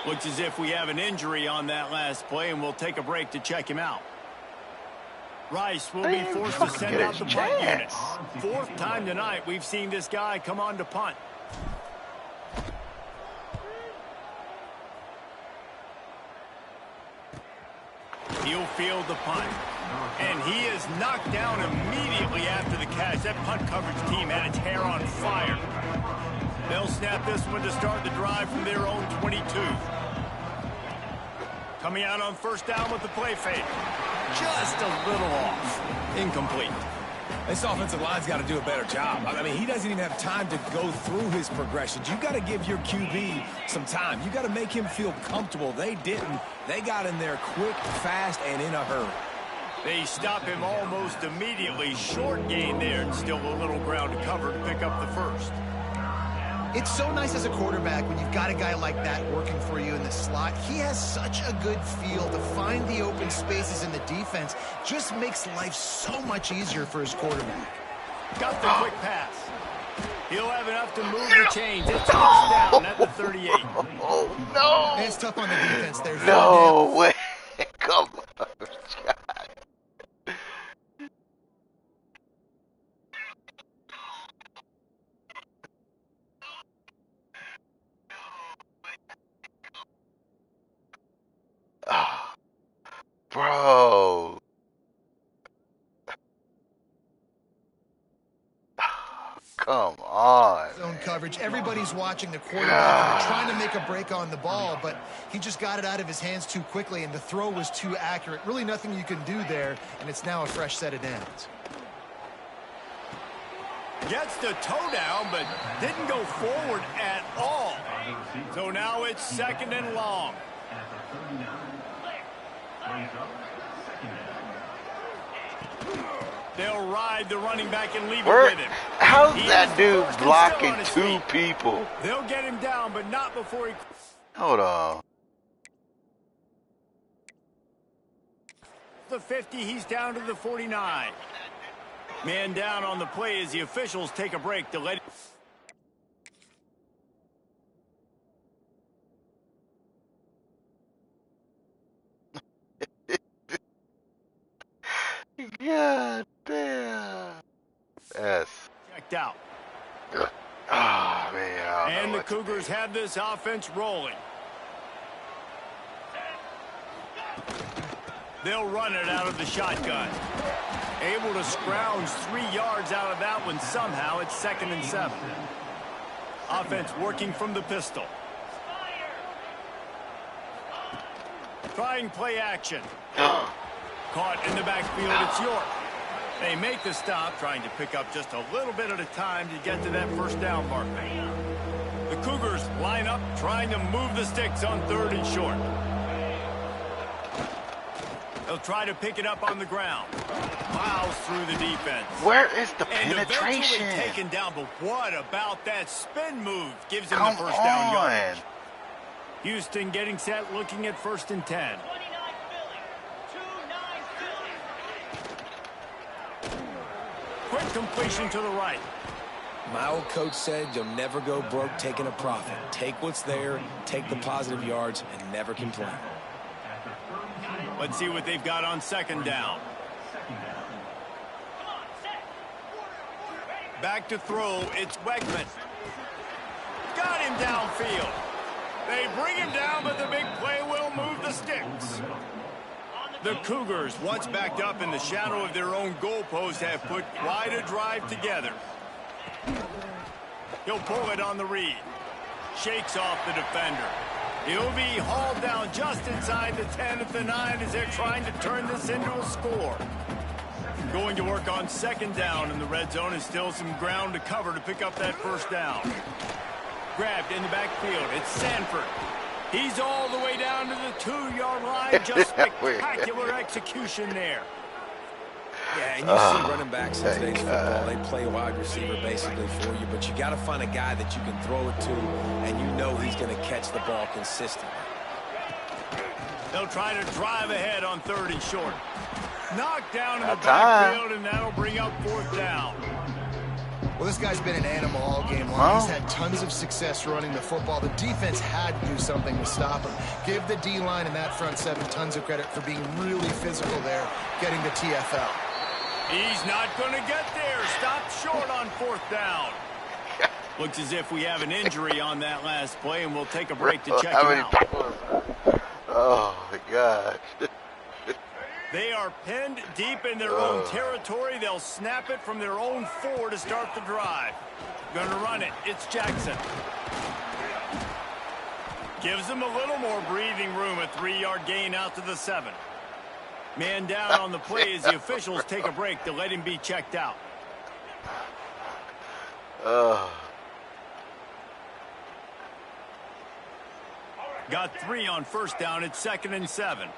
Speaker 1: Looks as if we have an injury on that last play, and we'll take a break to check him out. Rice will be forced to send out the punt unit. 4th time tonight we've seen this guy come on to punt. He'll field the punt. And he is knocked down immediately after the catch. That punt coverage team had its hair on fire. They'll snap this one to start the drive from their own 22. Coming out on first down with the play fake. Just a little off. Incomplete.
Speaker 3: This offensive line's got to do a better job. I mean, he doesn't even have time to go through his progressions. You got to give your QB some time. You got to make him feel comfortable. They didn't. They got in there quick, fast, and in a hurry.
Speaker 1: They stop him almost immediately. Short gain there, and still a little ground to cover to pick up the first.
Speaker 2: It's so nice as a quarterback when you've got a guy like that working for you in the slot. He has such a good feel to find the open spaces in the defense. Just makes life so much easier for his quarterback.
Speaker 1: Got the quick pass. He'll have enough to move the chains. It's touchdown at the 38.
Speaker 4: Oh, no.
Speaker 2: It's tough on the defense there.
Speaker 4: No way. Come on. Oh, bro. Come on.
Speaker 2: Zone coverage. Everybody's watching the quarterback, trying to make a break on the ball, but he just got it out of his hands too quickly, and the throw was too accurate. Really nothing you can do there, and it's now a fresh set of downs.
Speaker 1: Gets the toe down, but didn't go forward at all. So now it's second and long. They'll ride the running back and leave it with him.
Speaker 4: How's that dude blocking two people?
Speaker 1: They'll get him down, but not before he...
Speaker 4: Hold on.
Speaker 1: The 50, he's down to the 49. Man down on the play as the officials take a break to let it...
Speaker 4: God damn. Yes.
Speaker 1: Checked out.
Speaker 4: Oh, man.
Speaker 1: And the Cougars have this offense rolling. They'll run it out of the shotgun. Able to scrounge 3 yards out of that one somehow. It's 2nd and 7. Offense working from the pistol. Trying play action. Caught in the backfield, it's York. They make the stop, trying to pick up just a little bit at a time to get to that first down marker. The Cougars line up, trying to move the sticks on 3rd and short. They'll try to pick it up on the ground. Plows through the defense.
Speaker 4: Where is the
Speaker 1: and
Speaker 4: penetration?
Speaker 1: Eventually taken down, but what about that spin move? Gives him the first down yardage. Houston getting set, looking at 1st and 10. Quick completion to the right.
Speaker 3: My old coach said you'll never go broke taking a profit. Take what's there, take the positive yards, and never complain.
Speaker 1: Let's see what they've got on 2nd down. Back to throw, it's Wegman. Got him downfield. They bring him down, but the big play will move the sticks. The Cougars, once backed up in the shadow of their own goalpost, have put quite a drive together. He'll pull it on the read. Shakes off the defender. He'll be hauled down just inside the 10 at the 9 as they're trying to turn this into a score. Going to work on 2nd down in the red zone is still some ground to cover to pick up that first down. Grabbed in the backfield. It's Sanford. He's all the way down to the 2-yard line. Just spectacular execution there.
Speaker 3: Yeah, and you see running backs in today's football, they play wide receiver basically for you, but you got to find a guy that you can throw it to, and you know he's going to catch the ball consistently.
Speaker 1: They'll try to drive ahead on 3rd and short. Knocked down in the backfield, and that'll bring up 4th down.
Speaker 2: Well, this guy's been an animal all game long. He's had tons of success running the football. The defense had to do something to stop him. Give the D-line and that front 7 tons of credit for being really physical there, getting the TFL.
Speaker 1: He's not going to get there. Stopped short on 4th down. Looks as if we have an injury on that last play, and we'll take a break to check him out.
Speaker 4: Oh, my gosh.
Speaker 1: They are pinned deep in their own territory. They'll snap it from their own 4 to start the drive. Going to run it. It's Jackson. Gives them a little more breathing room, a 3-yard gain out to the 7. Man down on the play as the officials take a break to let him be checked out. Got 3 on first down. It's 2nd and 7.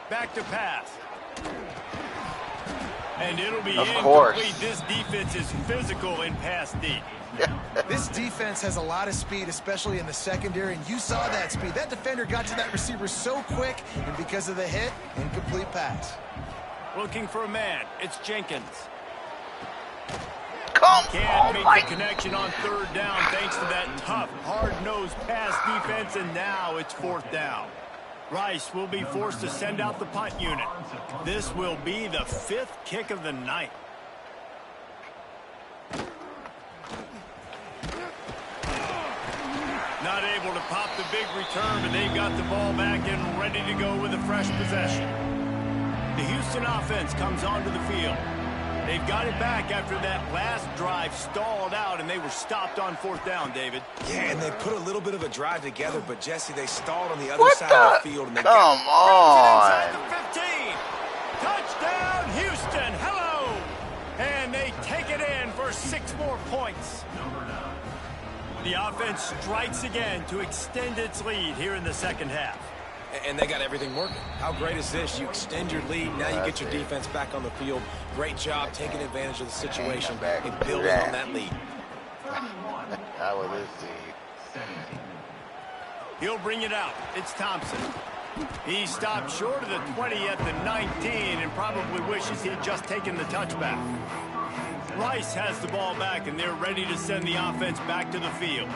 Speaker 1: Back to pass. And it'll be incomplete. This defense is physical in pass deep.
Speaker 2: This defense has a lot of speed, especially in the secondary, and you saw that speed. That defender got to that receiver so quick, and because of the hit, incomplete pass.
Speaker 1: Looking for a man. It's Jenkins.
Speaker 4: Can't
Speaker 1: make the connection on 3rd down thanks to that tough, hard-nosed pass defense, and now it's 4th down. Rice will be forced to send out the punt unit. This will be the 5th kick of the night. Not able to pop the big return, but they've got the ball back and ready to go with a fresh possession. The Houston offense comes onto the field. They've got it back after that last drive stalled out, and they were stopped on 4th down, David.
Speaker 3: Yeah, and they put a little bit of a drive together, but, Jesse, they stalled on the other side of the field. And they
Speaker 4: Come on.
Speaker 1: The 15. Touchdown, Houston. Hello. And they take it in for 6 more points. The offense strikes again to extend its lead here in the 2nd half.
Speaker 3: And they got everything working. How great is this? You extend your lead. Now you get your defense back on the field. Great job taking advantage of the situation and building on that lead.
Speaker 4: How will this be?
Speaker 1: He'll bring it out. It's Thompson. He stopped short of the 20 at the 19 and probably wishes he'd just taken the touchback. Rice has the ball back, and they're ready to send the offense back to the field.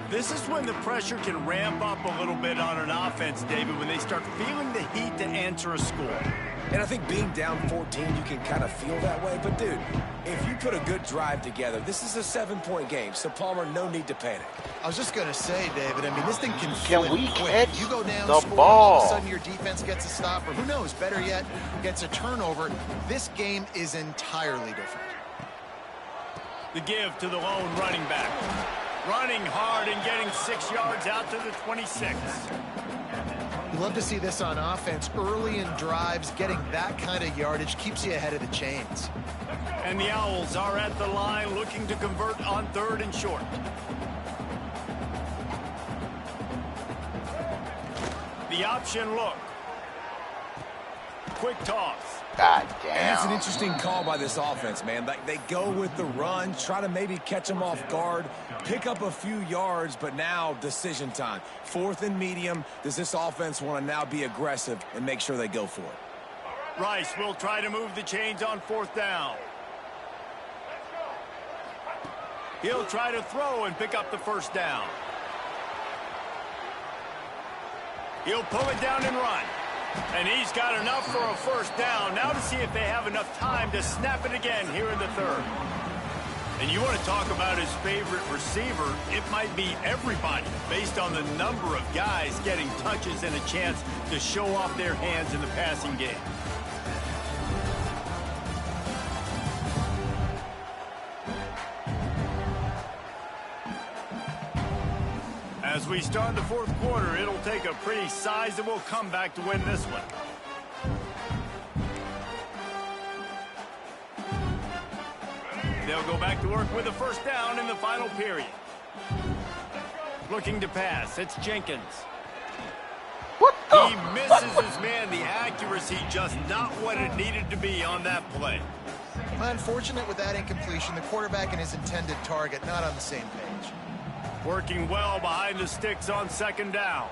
Speaker 1: This is when the pressure can ramp up a little bit on an offense, David, when they start feeling the heat to answer a score.
Speaker 3: And I think being down 14, you can kind of feel that way. But, dude, if you put a good drive together, this is a 7-point game. So, Palmer, no need to panic.
Speaker 2: I was just going to say, David, I mean, this thing can
Speaker 4: flip
Speaker 2: quick.
Speaker 4: Catch
Speaker 2: you go down,
Speaker 4: the
Speaker 2: score,
Speaker 4: ball.
Speaker 2: all of a sudden your defense gets a stop, or who knows, better yet, gets a turnover. This game is entirely different.
Speaker 1: The give to the lone running back. Running hard and getting 6 yards out to the 26.
Speaker 2: You love to see this on offense. Early in drives, getting that kind of yardage keeps you ahead of the chains.
Speaker 1: And the Owls are at the line looking to convert on 3rd and short. The option look. Quick toss.
Speaker 4: God damn.
Speaker 3: And that's an interesting call by this offense, man. Like, they go with the run, try to maybe catch them off guard, pick up a few yards, but now decision time. 4th and medium. Does this offense want to now be aggressive and make sure they go for it?
Speaker 1: Rice will try to move the chains on 4th down. He'll try to throw and pick up the 1st down. He'll pull it down and run. And he's got enough for a 1st down. Now to see if they have enough time to snap it again here in the 3rd. And you want to talk about his favorite receiver, it might be everybody based on the number of guys getting touches and a chance to show off their hands in the passing game. As we start the 4th quarter, it'll take a pretty sizable comeback to win this one. They'll go back to work with a 1st down in the final period. Looking to pass, it's Jenkins. He misses his man. The accuracy just not what it needed to be on that play.
Speaker 2: Unfortunate with that incompletion. The quarterback and his intended target not on the same page.
Speaker 1: Working well behind the sticks on 2nd down.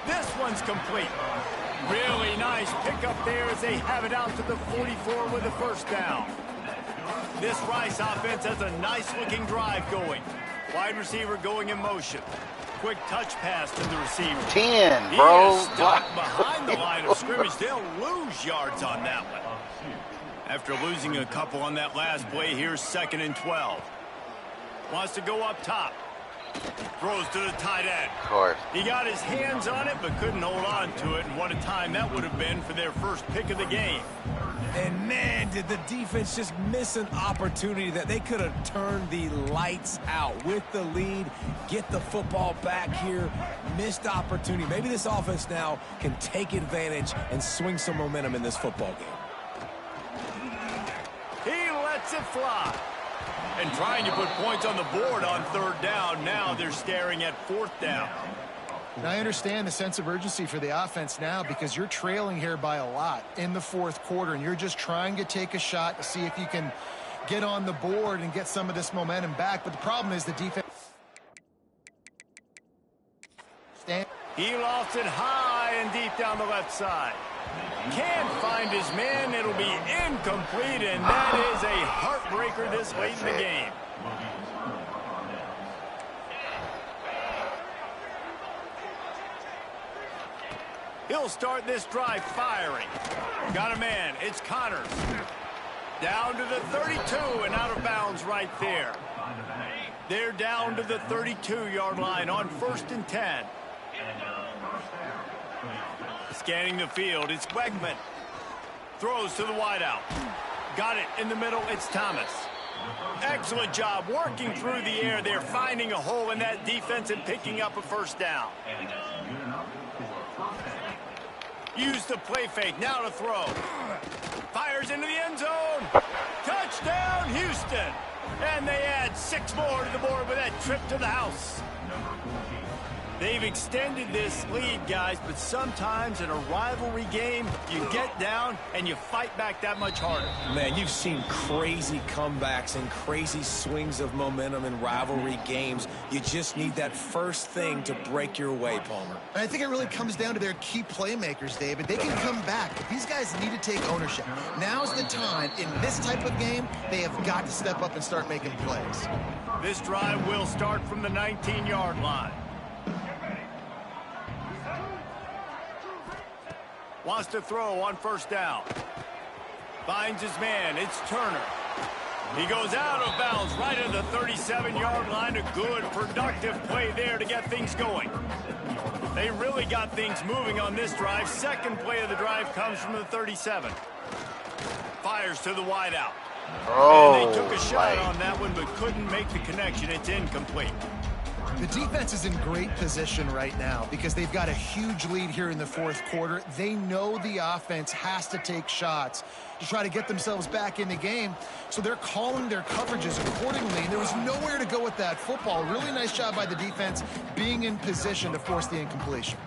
Speaker 1: This one's complete. Really nice pickup there as they have it out to the 44 with a 1st down. This Rice offense has a nice-looking drive going. Wide receiver going in motion. Quick touch pass to the receiver.
Speaker 4: 10,
Speaker 1: he
Speaker 4: bro.
Speaker 1: is stuck behind the line of scrimmage. They'll lose yards on that one. After losing a couple on that last play, here's 2nd and 12. Wants to go up top. Throws to the tight end.
Speaker 4: Of course.
Speaker 1: He got his hands on it, but couldn't hold on to it. And what a time that would have been for their 1st pick of the game.
Speaker 3: And, man, did the defense just miss an opportunity that they could have turned the lights out with the lead, get the football back here, missed opportunity. Maybe this offense now can take advantage and swing some momentum in this football game.
Speaker 1: He lets it fly. And trying to put points on the board on third down. Now they're staring at fourth down.
Speaker 2: And I understand the sense of urgency for the offense now because you're trailing here by a lot in the fourth quarter, and you're just trying to take a shot to see if you can get on the board and get some of this momentum back. But the problem is the defense.
Speaker 1: He lofts it high and deep down the left side. Can't find his man. It'll be incomplete, and that is a heartbreaker this late in the game. He'll start this drive firing. Got a man. It's Connors. Down to the 32 and out of bounds right there. They're down to the 32-yard line on 1st and 10. Scanning the field, it's Wegman. Throws to the wideout. Got it in the middle, it's Thomas. Excellent job working through the air. They're finding a hole in that defense and picking up a first down. Use the play fake, now to throw. Fires into the end zone. Touchdown, Houston. And they add 6 more to the board with that trip to the house. They've extended this lead, guys, but sometimes in a rivalry game, you get down and you fight back that much harder.
Speaker 3: Man, you've seen crazy comebacks and crazy swings of momentum in rivalry games. You just need that first thing to break your way, Palmer.
Speaker 2: And I think it really comes down to their key playmakers, David. They can come back. These guys need to take ownership. Now's the time. In this type of game, they have got to step up and start making plays.
Speaker 1: This drive will start from the 19-yard line. Wants to throw on first down. Finds his man. It's Turner. He goes out of bounds right at the 37-yard line. A good, productive play there to get things going. They really got things moving on this drive. Second play of the drive comes from the 37. Fires to the wideout. And they took a shot on that one, but couldn't make the connection. It's incomplete.
Speaker 2: The defense is in great position right now because they've got a huge lead here in the fourth quarter. They know the offense has to take shots to try to get themselves back in the game, so they're calling their coverages accordingly, and there was nowhere to go with that football. Really nice job by the defense being in position to force the incompletion.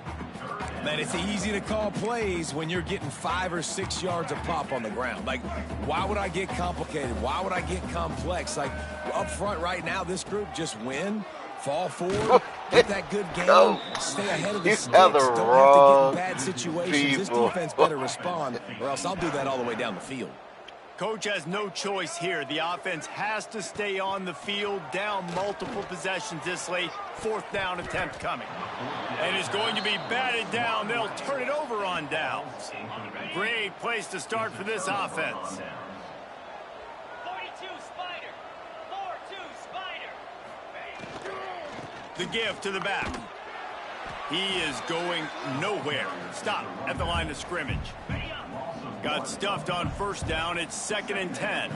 Speaker 3: Man, it's easy to call plays when you're getting 5 or 6 yards of pop on the ground. Like, why would I get complicated? Why would I get complex? Like, up front right now, this group just win, fall forward, get that good game, stay ahead of the sticks, don't have to get in bad situations. This defense better respond, or else I'll do that all the way down the field.
Speaker 1: Coach has no choice here. The offense has to stay on the field, down multiple possessions this late. Fourth down attempt coming. And it's going to be batted down. They'll turn it over on downs. Great place to start for this offense.
Speaker 5: 42 Spider. 4-2 Spider.
Speaker 1: The give to the back. He is going nowhere. Stop at the line of scrimmage. Got stuffed on first down. It's 2nd and 10.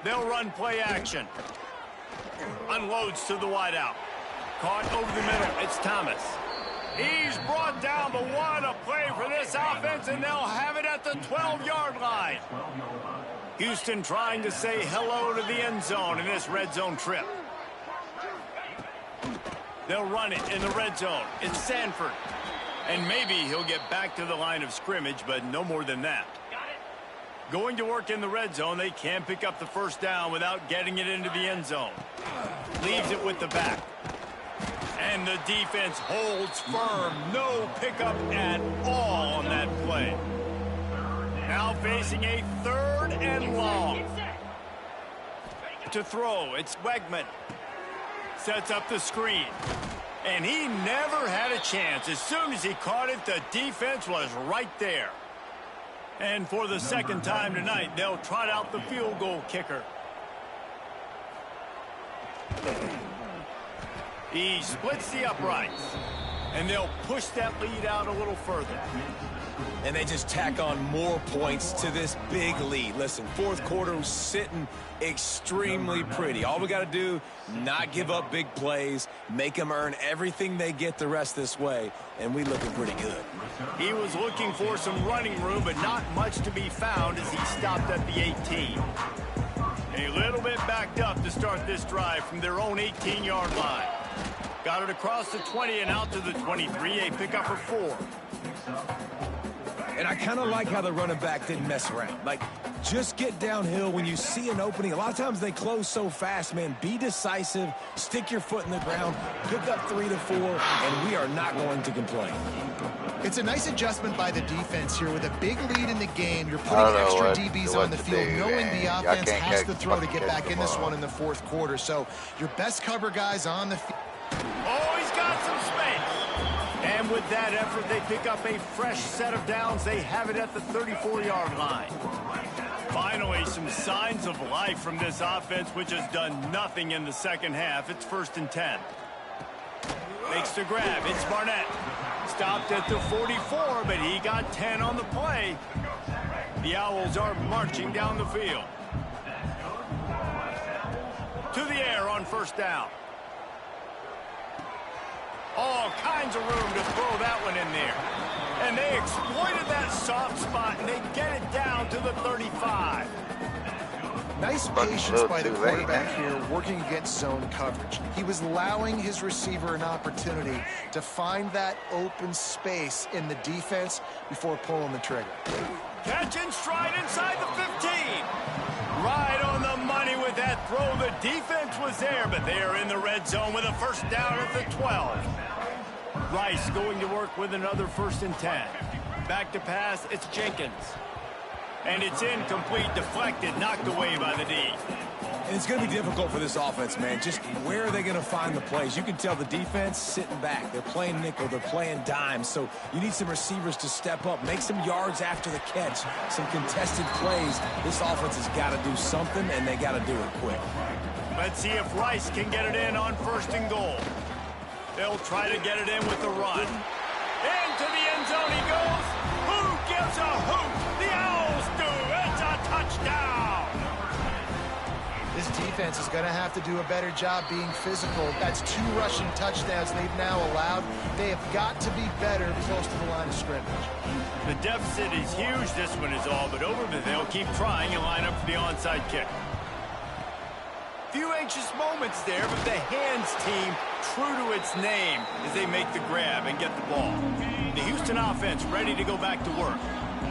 Speaker 1: They'll run play action. Unloads to the wideout. Caught over the middle. It's Thomas. He's brought down, but what a play for this offense, and they'll have it at the 12-yard line. Houston trying to say hello to the end zone in this red zone trip. They'll run it in the red zone. It's Sanford. And maybe he'll get back to the line of scrimmage, but no more than that. Going to work in the red zone, they can't pick up the first down without getting it into the end zone. Leaves it with the back. And the defense holds firm. No pickup at all on that play. Now facing a 3rd and long. To throw, it's Wegman. Sets up the screen. And he never had a chance. As soon as he caught it, the defense was right there. And for the second time tonight, they'll trot out the field goal kicker. He splits the uprights. And they'll push that lead out a little further.
Speaker 3: And they just tack on more points to this big lead. Listen, fourth quarter was sitting extremely pretty. All we got to do, not give up big plays, make them earn everything they get the rest this way, and we looking pretty good.
Speaker 1: He was looking for some running room, but not much to be found as he stopped at the 18. A little bit backed up to start this drive from their own 18-yard line. Got it across the 20 and out to the 23, a pickup for 4.
Speaker 3: And I kind of like how the running back didn't mess around. Like, just get downhill when you see an opening. A lot of times they close so fast, man. Be decisive, stick your foot in the ground, pick up 3 to 4, and we are not going to complain.
Speaker 2: It's a nice adjustment by the defense here. With a big lead in the game, you're putting extra DBs on the field, knowing the offense has to throw to get back in this one in the fourth quarter. So your best cover guys on the field.
Speaker 1: Oh, he's got some space. And with that effort, they pick up a fresh set of downs. They have it at the 34-yard line. Finally, some signs of life from this offense, which has done nothing in the second half. It's 1st and 10. Makes the grab. It's Barnett. Stopped at the 44, but he got 10 on the play. The Owls are marching down the field. To the air on 1st down. All kinds of room to throw that one in there. And they exploited that soft spot, and they get it down to the 35.
Speaker 2: Nice patience by the quarterback here, working against zone coverage. He was allowing his receiver an opportunity to find that open space in the defense before pulling the trigger.
Speaker 1: Catch and stride inside the 15. Right on the money with that throw. The defense was there, but they are in the red zone with a 1st down at the 12. Rice going to work with another 1st and 10. Back to pass, it's Jenkins. And it's incomplete, deflected, knocked away by the D.
Speaker 3: And it's going to be difficult for this offense, man. Just where are they going to find the plays? You can tell the defense sitting back. They're playing nickel. They're playing dime. So you need some receivers to step up, make some yards after the catch, some contested plays. This offense has got to do something, and they got to do it quick.
Speaker 1: Let's see if Rice can get it in on 1st and goal. They'll try to get it in with the run. Into the end zone he goes. Who gives a hoot? The Owls do. It's a touchdown.
Speaker 2: This defense is going to have to do a better job being physical. That's 2 rushing touchdowns they've now allowed. They have got to be better close to the line of scrimmage.
Speaker 1: The deficit is huge. This one is all but over, but they'll keep trying and line up for the onside kick. Few anxious moments there, but the hands team true to its name as they make the grab and get the ball. The Houston offense ready to go back to work.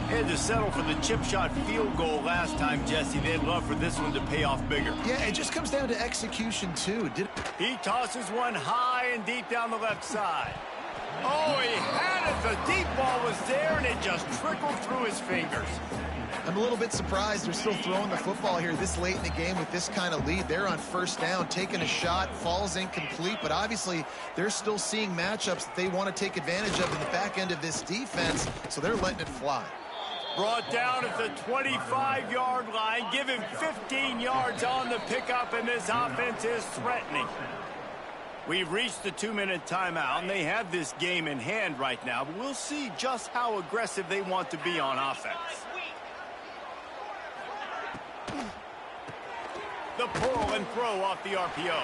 Speaker 1: They had to settle for the chip shot field goal last time, Jesse. They'd love for this one to pay off bigger.
Speaker 2: Yeah, it just comes down to execution, too.
Speaker 1: He tosses one high and deep down the left side. Oh, he had it. The deep ball was there, and it just trickled through his fingers.
Speaker 2: I'm a little bit surprised they're still throwing the football here this late in the game with this kind of lead. They're on 1st down, taking a shot, falls incomplete, but obviously they're still seeing matchups that they want to take advantage of in the back end of this defense, so they're letting it fly.
Speaker 1: Brought down at the 25-yard line. Give him 15 yards on the pickup, and this offense is threatening. We've reached the 2-minute timeout, and they have this game in hand right now, but we'll see just how aggressive they want to be on offense. The pull and throw off the RPO.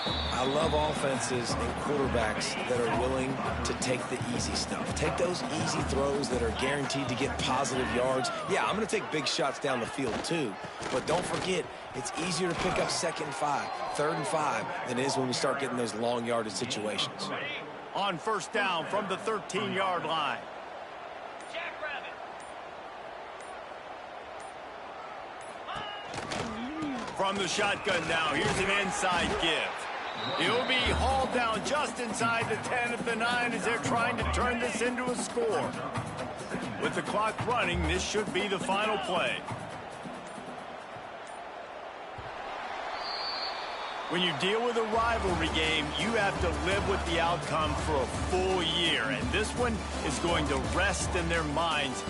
Speaker 3: I love offenses and quarterbacks that are willing to take the easy stuff. Take those easy throws that are guaranteed to get positive yards. Yeah, I'm going to take big shots down the field too. But don't forget, it's easier to pick up 2nd and 5, 3rd and 5 than it is when we start getting those long yardage situations.
Speaker 1: On 1st down from the 13-yard line. From the shotgun now, here's an inside give. He'll be hauled down just inside the 10 at the 9 as they're trying to turn this into a score. With the clock running, this should be the final play. When you deal with a rivalry game, you have to live with the outcome for a full year, and this one is going to rest in their minds.